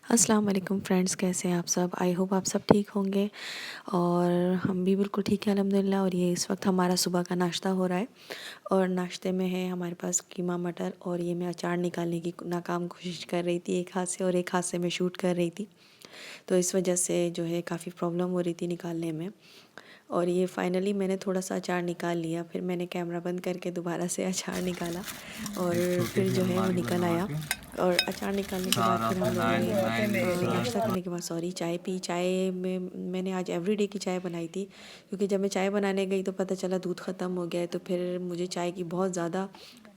अस्सलाम वालेकुम फ्रेंड्स, कैसे हैं आप सब। आई होप आप सब ठीक होंगे और हम भी बिल्कुल ठीक है अल्हम्दुलिल्लाह। और ये इस वक्त हमारा सुबह का नाश्ता हो रहा है और नाश्ते में है हमारे पास कीमा मटर। और ये मैं अचार निकालने की नाकाम कोशिश कर रही थी, एक हाथ से और एक हाथ से मैं शूट कर रही थी, तो इस वजह से जो है काफ़ी प्रॉब्लम हो रही थी निकालने में। और ये फाइनली मैंने थोड़ा सा अचार निकाल लिया, फिर मैंने कैमरा बंद करके दोबारा से अचार निकाला और फिर जो है वो निकल आया। और अचार निकालने के बाद फिर हम लोगों ने नाश्ता करने के बाद चाय पी। चाय में मैंने आज एवरीडे की चाय बनाई थी, क्योंकि जब मैं चाय बनाने गई तो पता चला दूध ख़त्म हो गया है, तो फिर मुझे चाय की बहुत ज़्यादा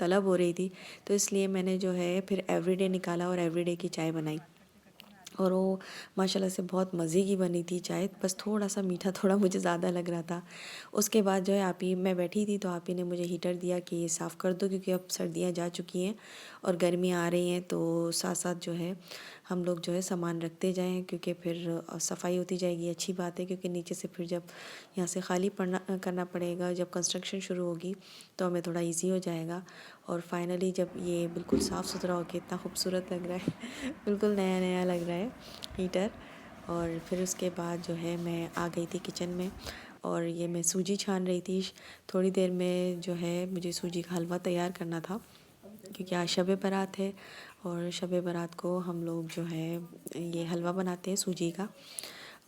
तलब हो रही थी, तो इसलिए मैंने जो है फिर एवरीडे निकाला और एवरीडे की चाय बनाई। और वो माशाल्लाह से बहुत मज़े की बनी थी चाय, बस थोड़ा सा मीठा थोड़ा मुझे ज़्यादा लग रहा था। उसके बाद जो है आप ही मैं बैठी थी तो आप ही ने मुझे हीटर दिया कि ये साफ़ कर दो, क्योंकि अब सर्दियाँ जा चुकी हैं और गर्मियाँ आ रही हैं, तो साथ साथ जो है हम लोग जो है सामान रखते जाएं, क्योंकि फिर सफाई होती जाएगी। अच्छी बात है, क्योंकि नीचे से फिर जब यहाँ से खाली पड़ना करना पड़ेगा, जब कंस्ट्रक्शन शुरू होगी तो हमें थोड़ा ईजी हो जाएगा। और फाइनली जब ये बिल्कुल साफ़ सुथरा होकर इतना खूबसूरत लग रहा है बिल्कुल नया नया लग रहा है हीटर। और फिर उसके बाद जो है मैं आ गई थी किचन में और ये मैं सूजी छान रही थी। थोड़ी देर में जो है मुझे सूजी का हलवा तैयार करना था, क्योंकि आज शब बारात है और शब बारात को हम लोग जो है ये हलवा बनाते हैं सूजी का।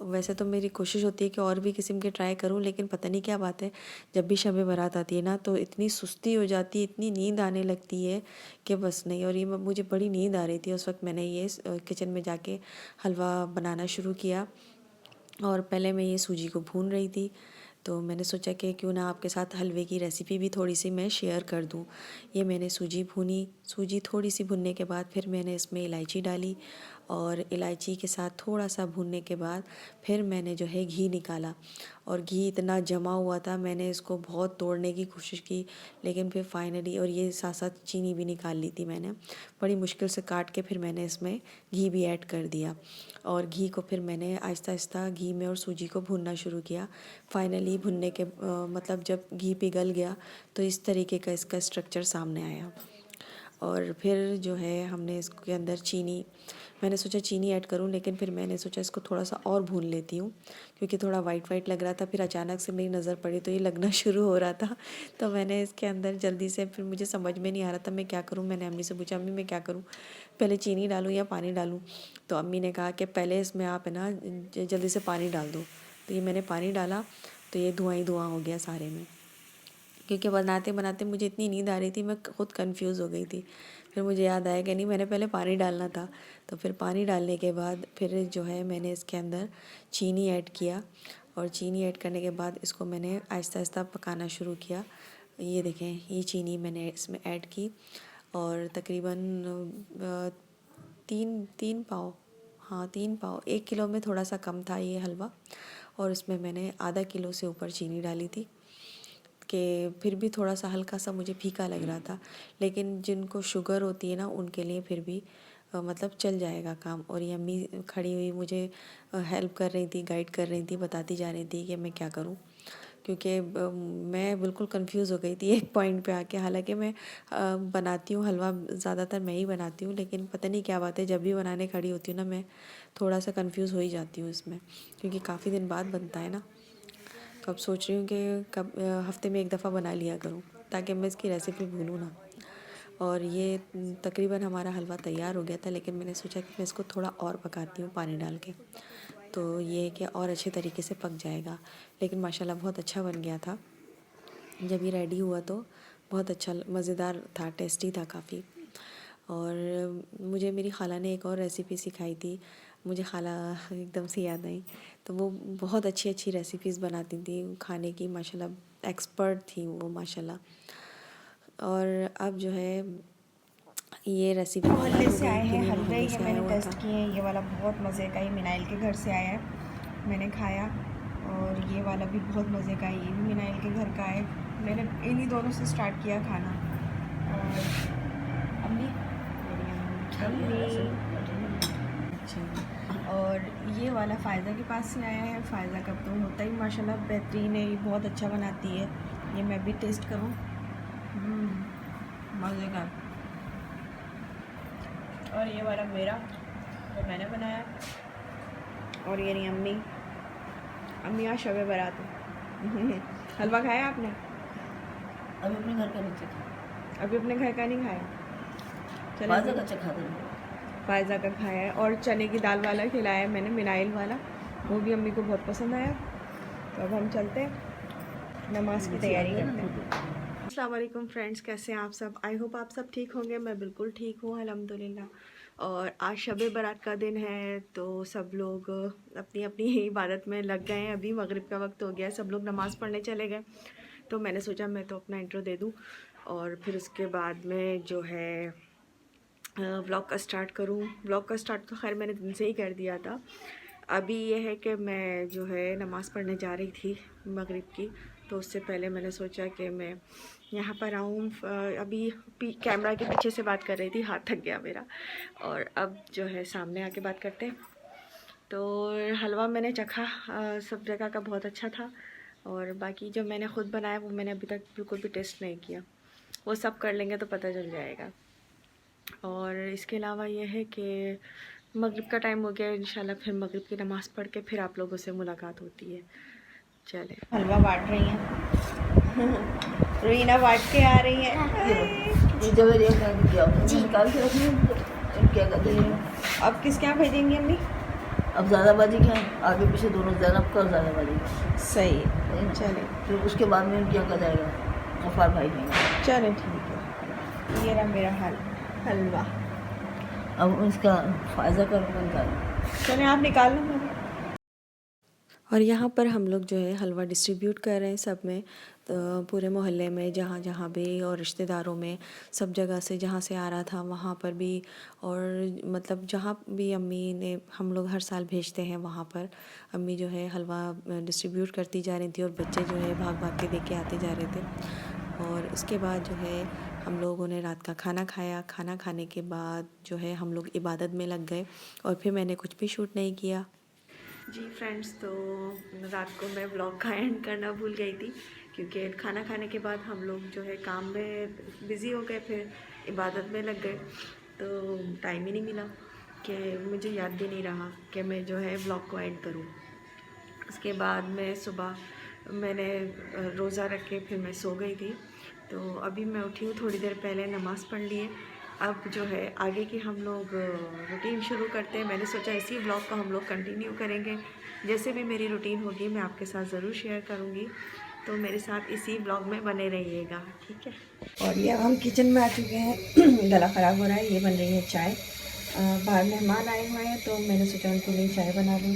वैसे तो मेरी कोशिश होती है कि और भी किस्म के ट्राई करूं, लेकिन पता नहीं क्या बात है, जब भी शब बारात आती है ना तो इतनी सुस्ती हो जाती है, इतनी नींद आने लगती है कि बस नहीं। और ये मुझे बड़ी नींद आ रही थी उस वक्त, मैंने ये किचन में जाके हलवा बनाना शुरू किया। और पहले मैं ये सूजी को भून रही थी, तो मैंने सोचा कि क्यों ना आपके साथ हलवे की रेसिपी भी थोड़ी सी मैं शेयर कर दूं। ये मैंने सूजी भूनी, सूजी थोड़ी सी भुनने के बाद फिर मैंने इसमें इलायची डाली और इलायची के साथ थोड़ा सा भूनने के बाद फिर मैंने जो है घी निकाला। और घी इतना जमा हुआ था, मैंने इसको बहुत तोड़ने की कोशिश की, लेकिन फिर फाइनली, और ये साथ साथ चीनी भी निकाल ली थी मैंने, बड़ी मुश्किल से काट के फिर मैंने इसमें घी भी ऐड कर दिया। और घी को फिर मैंने आहिस्ता आहिस्ता घी में और सूजी को भूनना शुरू किया। फाइनली भुनने के मतलब जब घी पिघल गया तो इस तरीके का इसका स्ट्रक्चर सामने आया। और फिर जो है हमने इसके अंदर चीनी, मैंने सोचा चीनी ऐड करूं, लेकिन फिर मैंने सोचा इसको थोड़ा सा और भून लेती हूँ, क्योंकि थोड़ा वाइट वाइट लग रहा था। फिर अचानक से मेरी नज़र पड़ी तो ये लगना शुरू हो रहा था, तो मैंने इसके अंदर जल्दी से, फिर मुझे समझ में नहीं आ रहा था मैं क्या करूँ। मैंने अम्मी से पूछा, अम्मी मैं क्या करूँ, पहले चीनी डालूँ या पानी डालूँ। तो अम्मी ने कहा कि पहले इसमें आप है ना जल्दी से पानी डाल दो। तो ये मैंने पानी डाला तो ये धुआं ही धुआं हो गया सारे में, क्योंकि बनाते बनाते मुझे इतनी नींद आ रही थी, मैं खुद कंफ्यूज हो गई थी। फिर मुझे याद आया कि नहीं, मैंने पहले पानी डालना था। तो फिर पानी डालने के बाद फिर जो है मैंने इसके अंदर चीनी ऐड किया, और चीनी ऐड करने के बाद इसको मैंने आहिस्ता आहिस्ता पकाना शुरू किया। ये देखें, ये चीनी मैंने इसमें ऐड की और तकरीबन तीन तीन पाव, हाँ 3 पाव, 1 किलो में थोड़ा सा कम था ये हलवा, और इसमें मैंने आधा किलो से ऊपर चीनी डाली थी कि फिर भी थोड़ा सा हल्का सा मुझे फीका लग रहा था। लेकिन जिनको शुगर होती है ना उनके लिए फिर भी मतलब चल जाएगा काम। और ये अम्मी खड़ी हुई मुझे हेल्प कर रही थी, गाइड कर रही थी, बताती जा रही थी कि मैं क्या करूं, क्योंकि मैं बिल्कुल कंफ्यूज हो गई थी एक पॉइंट पे आके। हालांकि मैं बनाती हूँ हलवा, ज़्यादातर मैं ही बनाती हूँ, लेकिन पता नहीं क्या बात है, जब भी बनाने खड़ी होती हूँ ना मैं थोड़ा सा कंफ्यूज हो ही जाती हूँ इसमें, क्योंकि काफ़ी दिन बाद बनता है ना। तो अब सोच रही हूँ कि कब हफ्ते में एक दफ़ा बना लिया करूँ, ताकि मैं इसकी रेसिपी भूलूँ ना। और ये तकरीबन हमारा हलवा तैयार हो गया था, लेकिन मैंने सोचा कि मैं इसको थोड़ा और पकाती हूँ पानी डाल के, तो ये है कि और अच्छे तरीके से पक जाएगा। लेकिन माशाल्लाह बहुत अच्छा बन गया था। जब ये रेडी हुआ तो बहुत अच्छा मज़ेदार था, टेस्टी था काफ़ी। और मुझे मेरी खाला ने एक और रेसिपी सिखाई थी, मुझे खाला एकदम से याद आई। तो वो बहुत अच्छी अच्छी रेसिपीज़ बनाती थी खाने की, माशाल्लाह एक्सपर्ट थी वो माशाल्लाह। और अब जो है ये रेसिपी तैयार मोहल्ले हो से गई, आए हैं फिर ये हलवे, मोहल्ले ये से आया मैंने हुआ टेस्ट था। किए हैं। ये वाला बहुत मज़े का, ये मिनाइल के घर से आया है, मैंने खाया। और ये वाला भी बहुत मज़े का है, ये भी मिनाइल के घर का है। मैंने इन्हीं दोनों से स्टार्ट किया खाना। और अम्मी, और ये वाला फ़ायदा के पास से आया है। फ़ायदा का तो होता ही माशाल्लाह बेहतरीन है, ये बहुत अच्छा बनाती है। ये मैं भी टेस्ट करूँ, मज़े का। और ये वाला मेरा, तो मैंने बनाया। और ये नहीं अम्मी आज शब बारात है। हलवा खाया आपने? अभी अपने घर का नीचे था, अभी अपने घर का नहीं खाया? बाजा का चखा दे। फायजा का खाया है और चने की दाल वाला खिलाया है मैंने, मिनाइल वाला, वो भी अम्मी को बहुत पसंद आया। तो अब हम चलते हैं, नमाज की तैयारी करते हैं। अस्सलाम वालेकुम फ्रेंड्स, कैसे हैं आप सब? आई होप आप सब ठीक होंगे। मैं बिल्कुल ठीक हूँ अल्हम्दुलिल्लाह। और आज शब बारात का दिन है, तो सब लोग अपनी अपनी इबादत में लग गए हैं। अभी मगरिब का वक्त हो गया, सब लोग नमाज़ पढ़ने चले गए। तो मैंने सोचा मैं तो अपना इंट्रो दे दूँ और फिर उसके बाद में जो है व्लॉग का स्टार्ट करूँ। व्लॉग का स्टार्ट तो खैर मैंने दिन से ही कर दिया था। अभी ये है कि मैं जो है नमाज़ पढ़ने जा रही थी मगरिब की, तो उससे पहले मैंने सोचा कि मैं यहाँ पर आऊँ। अभी कैमरा के पीछे से बात कर रही थी, हाथ थक गया मेरा। और अब जो है सामने आके बात करते हैं। तो हलवा मैंने चखा, सब जगह का बहुत अच्छा था। और बाकी जो मैंने ख़ुद बनाया वो मैंने अभी तक बिल्कुल भी टेस्ट नहीं किया। वो सब कर लेंगे तो पता चल जाएगा। और इसके अलावा ये है कि मगरिब का टाइम हो गया, इंशाल्लाह फिर मगरिब की नमाज़ पढ़ के फिर आप लोगों से मुलाकात होती है। चले, हलवा बांट रही हैं। रोइना बांट के आ रही है। ये जब क्या निकाल के रखनी क्या करते हैं। अब किसके यहाँ भेजेंगी अम्मी? अब ज़्यादाबाजी क्या है, आगे पीछे दोनों ज़ैनब का और ज़्यादाबाजी। सही है, चले। फिर उसके बाद में क्या कर जाएगा, गफ़ार भाई नहीं। चले ठीक है। ये रहा मेरा हलवा। अब इसका फायदा कर बनता है। चले आप निकाल लो मेरे। और यहाँ पर हम लोग जो है हलवा डिस्ट्रीब्यूट कर रहे हैं सब में, तो पूरे मोहल्ले में जहाँ जहाँ भी, और रिश्तेदारों में, सब जगह से जहाँ से आ रहा था वहाँ पर भी। और मतलब जहाँ भी अम्मी ने, हम लोग हर साल भेजते हैं वहाँ पर अम्मी जो है हलवा डिस्ट्रीब्यूट करती जा रही थी, और बच्चे जो है भाग भाग के दे के आते जा रहे थे। और उसके बाद जो है हम लोगों ने रात का खाना खाया। खाना खाने के बाद जो है हम लोग इबादत में लग गए, और फिर मैंने कुछ भी शूट नहीं किया। जी फ्रेंड्स, तो रात को मैं व्लॉग का एंड करना भूल गई थी, क्योंकि खाना खाने के बाद हम लोग जो है काम में बिज़ी हो गए, फिर इबादत में लग गए, तो टाइम ही नहीं मिला कि मुझे याद भी नहीं रहा कि मैं जो है व्लॉग को एंड करूं। उसके बाद मैं सुबह मैंने रोज़ा रख के फिर मैं सो गई थी। तो अभी मैं उठी हूँ थोड़ी देर पहले, नमाज़ पढ़ लिए। अब जो है आगे की हम लोग रूटीन शुरू करते हैं। मैंने सोचा इसी व्लॉग को हम लोग कंटिन्यू करेंगे। जैसे भी मेरी रूटीन होगी मैं आपके साथ ज़रूर शेयर करूँगी, तो मेरे साथ इसी व्लॉग में बने रहिएगा, ठीक है। और ये हम किचन में आ चुके हैं। गला ख़राब हो रहा है। ये बन रही है चाय। बाहर मेहमान आए हुए हैं, तो मैंने सोचा उनके लिए चाय बना लूँ।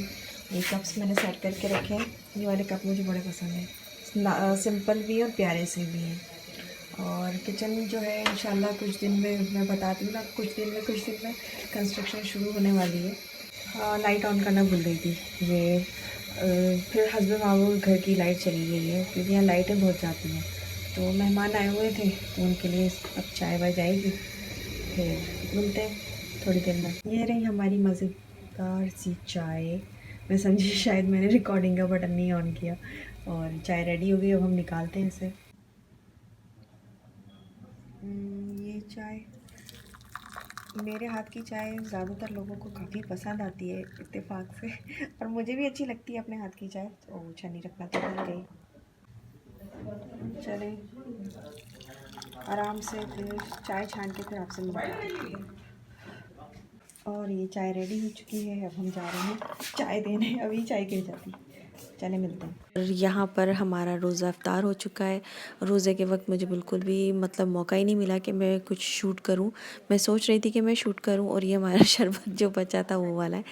ये कप्स मैंने सेट करके रखे हैं। ये वाले कप मुझे बड़े पसंद हैं, सिंपल भी और प्यारे से भी हैं। और किचन जो है इंशाल्लाह कुछ दिन में, मैं बताती हूँ ना, कुछ दिन में कंस्ट्रक्शन शुरू होने वाली है। हाँ, लाइट ऑन करना भूल गई थी। ये फिर हस्बैंड मामू घर की लाइट चली गई है, क्योंकि यहाँ लाइटें बहुत जाती हैं। तो मेहमान आए हुए थे, तो उनके लिए अब चाय बन जाएगी। फिर मिलते हैं थोड़ी देर में। ये रही हमारी मज़ेदार सी चाय। मैं समझी शायद मैंने रिकॉर्डिंग का बटन नहीं ऑन किया। और चाय रेडी हो गई, अब हम निकालते हैं इसे। ये चाय, मेरे हाथ की चाय ज़्यादातर लोगों को काफ़ी पसंद आती है इत्तेफाक से। और मुझे भी अच्छी लगती है अपने हाथ की चाय। ओह, छन्नी रखना तो भूल गई। चले आराम से फिर चाय छान के फिर आपसे मिलते हैं। और ये चाय रेडी हो चुकी है, अब हम जा रहे हैं चाय देने। अभी चाय गिर जाती, चले मिलते हैं। और यहाँ पर हमारा रोज़ा इफ्तार हो चुका है। रोज़े के वक्त मुझे बिल्कुल भी मतलब मौका ही नहीं मिला कि मैं कुछ शूट करूँ। मैं सोच रही थी कि मैं शूट करूँ, और ये हमारा शरबत जो बचा था वो वाला है।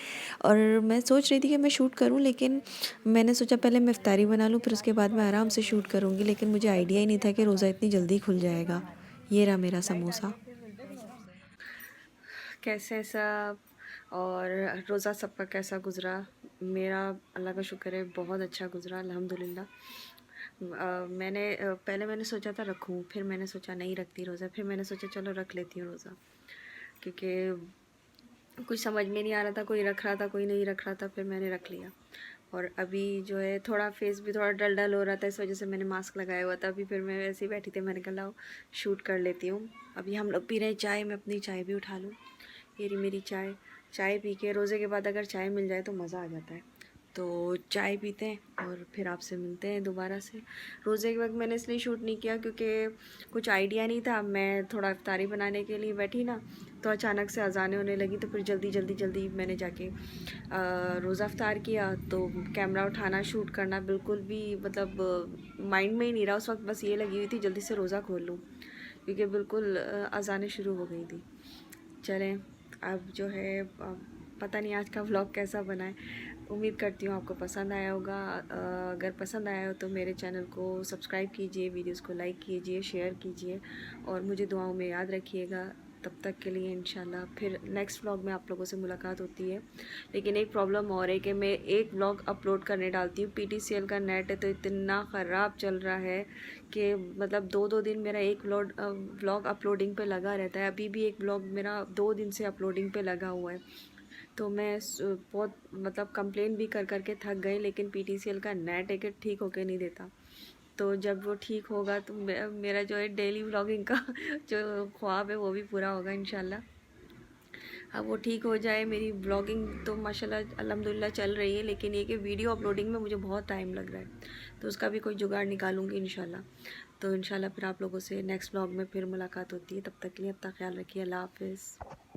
और मैं सोच रही थी कि मैं शूट करूँ, लेकिन मैंने सोचा पहले मैं इफ्तारी बना लूँ, फिर उसके बाद मैं आराम से शूट करूँगी। लेकिन मुझे आइडिया ही नहीं था कि रोज़ा इतनी जल्दी खुल जाएगा। ये रहा मेरा समोसा। कैसे सब, और रोज़ा सबका कैसा गुज़रा? मेरा अल्लाह का शुक्र है बहुत अच्छा गुज़रा अल्हम्दुलिल्लाह। पहले मैंने सोचा था रखूँ, फिर मैंने सोचा नहीं रखती रोज़ा, फिर मैंने सोचा चलो रख लेती हूँ रोज़ा, क्योंकि कुछ समझ में नहीं आ रहा था, कोई रख रहा था कोई नहीं रख रहा था, फिर मैंने रख लिया। और अभी जो है थोड़ा फेस भी थोड़ा डल डल हो रहा था, इस वजह से मैंने मास्क लगाया हुआ था। अभी फिर मैं वैसे ही बैठी थी, मैंने कहा लाओ शूट कर लेती हूँ। अभी हम लोग पी रहे हैं चाय, मैं अपनी चाय भी उठा लूँ। ये रही मेरी चाय। चाय पी के, रोज़े के बाद अगर चाय मिल जाए तो मज़ा आ जाता है। तो चाय पीते हैं और फिर आपसे मिलते हैं दोबारा से। रोज़े के वक्त मैंने इसलिए शूट नहीं किया क्योंकि कुछ आइडिया नहीं था। मैं थोड़ा इफ्तारी बनाने के लिए बैठी ना, तो अचानक से अज़ानें होने लगी, तो फिर जल्दी मैंने जाके रोज़ा इफ्तार किया। तो कैमरा उठाना, शूट करना बिल्कुल भी मतलब माइंड में ही नहीं रहा उस वक्त। बस ये लगी हुई थी जल्दी से रोज़ा खोल लूँ, क्योंकि बिल्कुल अज़ानें शुरू हो गई थी। चलें, अब जो है पता नहीं आज का व्लॉग कैसा बना है। उम्मीद करती हूँ आपको पसंद आया होगा। अगर पसंद आया हो तो मेरे चैनल को सब्सक्राइब कीजिए, वीडियोस को लाइक कीजिए, शेयर कीजिए और मुझे दुआओं में याद रखिएगा। तब तक के लिए इंशाल्लाह फिर नेक्स्ट व्लॉग में आप लोगों से मुलाकात होती है। लेकिन एक प्रॉब्लम और है कि मैं एक व्लॉग अपलोड करने डालती हूँ, PTCL का नेट है तो इतना ख़राब चल रहा है कि मतलब 2-2 दिन मेरा एक व्लॉग अपलोडिंग पे लगा रहता है। अभी भी एक व्लॉग मेरा 2 दिन से अपलोडिंग पे लगा हुआ है। तो मैं बहुत मतलब कंप्लेन भी कर के थक गई, लेकिन PTCL का नेट है कि ठीक होके नहीं देता। तो जब वो ठीक होगा तो मेरा जो है डेली व्लॉगिंग का जो ख्वाब है वो भी पूरा होगा इंशाल्लाह। अब वो ठीक हो जाए। मेरी व्लॉगिंग तो माशाल्लाह अल्हम्दुलिल्लाह चल रही है, लेकिन ये कि वीडियो अपलोडिंग में मुझे बहुत टाइम लग रहा है, तो उसका भी कोई जुगाड़ निकालूंगी इंशाल्लाह। तो इंशाल्लाह फिर आप लोगों से नेक्स्ट व्लॉग में फिर मुलाकात होती है। तब तक के लिए अपना ख्याल रखिए। अल्लाह हाफ़िज़।